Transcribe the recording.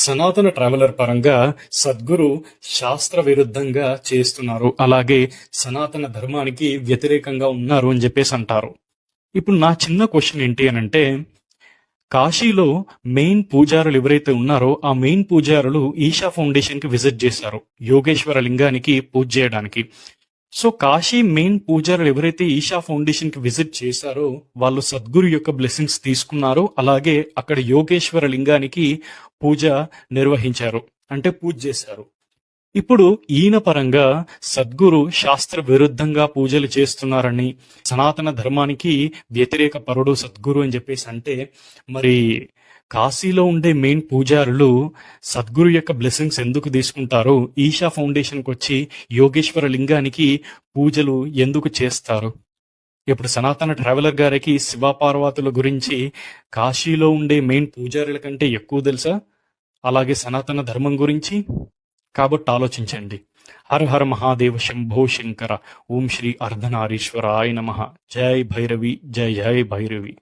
సనాతన ట్రావెలర్ పరంగా సద్గురు శాస్త్ర విరుద్ధంగా చేస్తున్నారు, అలాగే సనాతన ధర్మానికి వ్యతిరేకంగా ఉన్నారు అని చెప్పేసి అంటారు. ఇప్పుడు నా చిన్న క్వశ్చన్ ఏంటి అని అంటే, కాశీలో మెయిన్ పూజారులు ఎవరైతే ఉన్నారో ఆ మెయిన్ పూజారులు ఈషా ఫౌండేషన్ కి విజిట్ చేశారు యోగేశ్వర లింగానికి పూజ చేయడానికి. సో కాశీ మెయిన్ పూజారులు ఎవరైతే ఈషా ఫౌండేషన్ కి విజిట్ చేశారో వాళ్ళు సద్గురు యొక్క బ్లెస్సింగ్స్ తీసుకున్నారు, అలాగే అక్కడ యోగేశ్వర లింగానికి పూజ నిర్వహించారు, అంటే పూజ చేశారు. ఇప్పుడు ఈయన పరంగా సద్గురు శాస్త్ర విరుద్ధంగా పూజలు చేస్తున్నారని, సనాతన ధర్మానికి వ్యతిరేక పరుడు సద్గురు అని చెప్పేసి అంటే, మరి కాశీలో ఉండే మెయిన్ పూజారులు సద్గురు యొక్క బ్లెస్సింగ్స్ ఎందుకు తీసుకుంటారు? ఈషా ఫౌండేషన్కి వచ్చి యోగేశ్వర లింగానికి పూజలు ఎందుకు చేస్తారు? ఇప్పుడు సనాతన ట్రావెలర్ గారికి శివపార్వతుల గురించి కాశీలో ఉండే మెయిన్ పూజారుల కంటే ఎక్కువ తెలుసా? అలాగే సనాతన ధర్మం గురించి? కాబట్టి ఆలోచించండి. హర హర మహాదేవ శంభో శంకర. ఓం శ్రీ అర్ధనారీశ్వరాయ నమః. జై భైరవి, జై జై భైరవి.